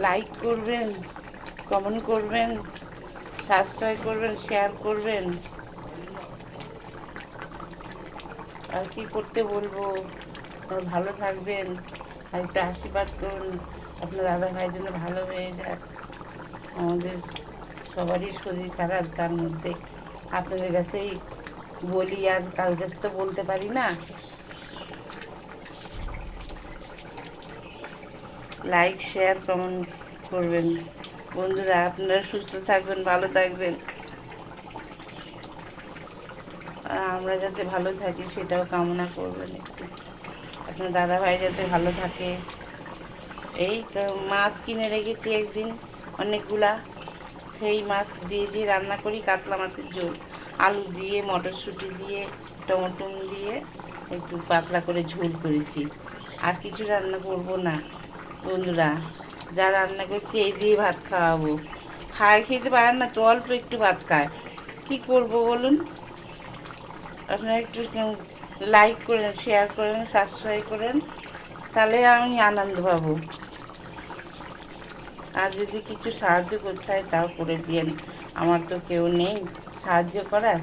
Like করবেন, comment করবেন, subscribe করবেন, শেয়ার করবেন। আর কি করতে বলবো? আপনারা ভালো থাকবেন, আর একটু আশীর্বাদ করুন আপনার দাদা ভাইয়ের জন্য ভালো হয়ে যাক। আমাদের সবারই শরীর খারাপ, তার মধ্যে আপনাদের কাছেই বলি, আর কারোর কাছে তো বলতে পারি না। লাইক শেয়ার কমেন্ট করবেন বন্ধুরা। আপনারা সুস্থ থাকবেন, ভালো থাকবেন, আর আমরা যাতে ভালো থাকি সেটাও কামনা করবেন একটু। আপনার দাদা ভাই যাতে ভালো থাকে। এই তো মাছ কিনে রেখেছি একদিন অনেকগুলা, সেই মাছ দিয়ে দিয়ে রান্না করি কাতলা মাছের ঝোল, আলু দিয়ে, মটরশুঁটি দিয়ে, টমেটো দিয়ে একটু পাতলা করে ঝোল করেছি। আর কিছু রান্না করব না বন্ধুরা। যা রান্না করছি এই দিয়ে ভাত খাওয়াবো। খেতে পারেন না তো, অল্প একটু ভাত খায়, কি করব বলুন? আপনারা একটু লাইক করেন, শেয়ার করেন, সাবস্ক্রাইব করেন, তাহলে আমি আনন্দ পাবো। আর যদি কিছু সাহায্য করতে হয় তাও করে দিয়েন, আমার তো কেউ নেই সাহায্য করার।